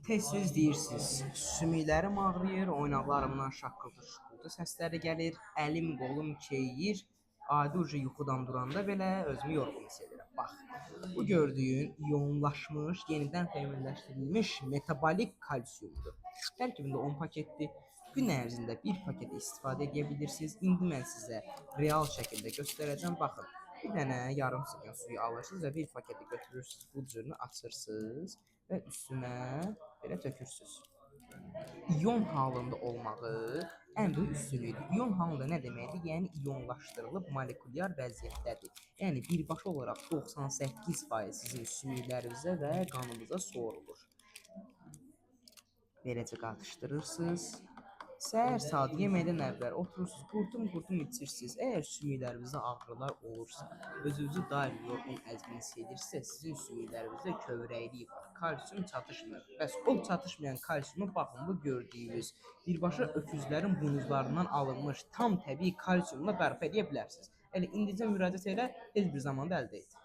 Tez-tez deyirsiniz, sümüklərim ağrıyır, oynaqlarımdan şaqqıltı-şuqqultu səsləri gəlir, əlim, qolum keyiyir. Adi ucu yuxudan duranda belə özümü yorğun hiss edirəm. Bax, bu gördüyün iyonlaşmış, yenidən təmizləşdirilmiş metabolik kalsiumdur. Tərkibində 10 paketdir. Gün ərzində bir paketi istifadə edə bilirsiniz. İndi mən sizə real şəkildə göstərəcəm. Baxın, bir dənə yarım stəkan suyu alırsınız və bir paketi götürürsünüz, bu cürünü açırsınız və üstünə belə tökürsüz. İyon halında olmağı ən böyük üstünlüyüdür. İyon halında nə deməkdir? Yəni iyonlaşdırılıb molekulyar vəziyyətdədir. Yəni birbaşa olaraq 98% sizin sümüklərinizə və qanınıza sorulur. Beləcə qatışdırırsınız. Səhər saat yeməkdən əvvəl oturursunuz, qurtum-qurtum içirsiniz. Əgər sümüklərinizdə ağrılar olursa, özünüzü daim yorğun, əzgin hiss edirsə, sizin sümüklərinizdə kövrəklik var, kalsium çatışmır. Bəs o çatışmayan kalsiumu baxın bu gördüyünüz birbaşa öküzlərin buynuzlarından alınmış tam təbii kalsiumla bərpa edə bilərsiniz. Elə indicə müraciət elə, tez bir zamanda əldə et.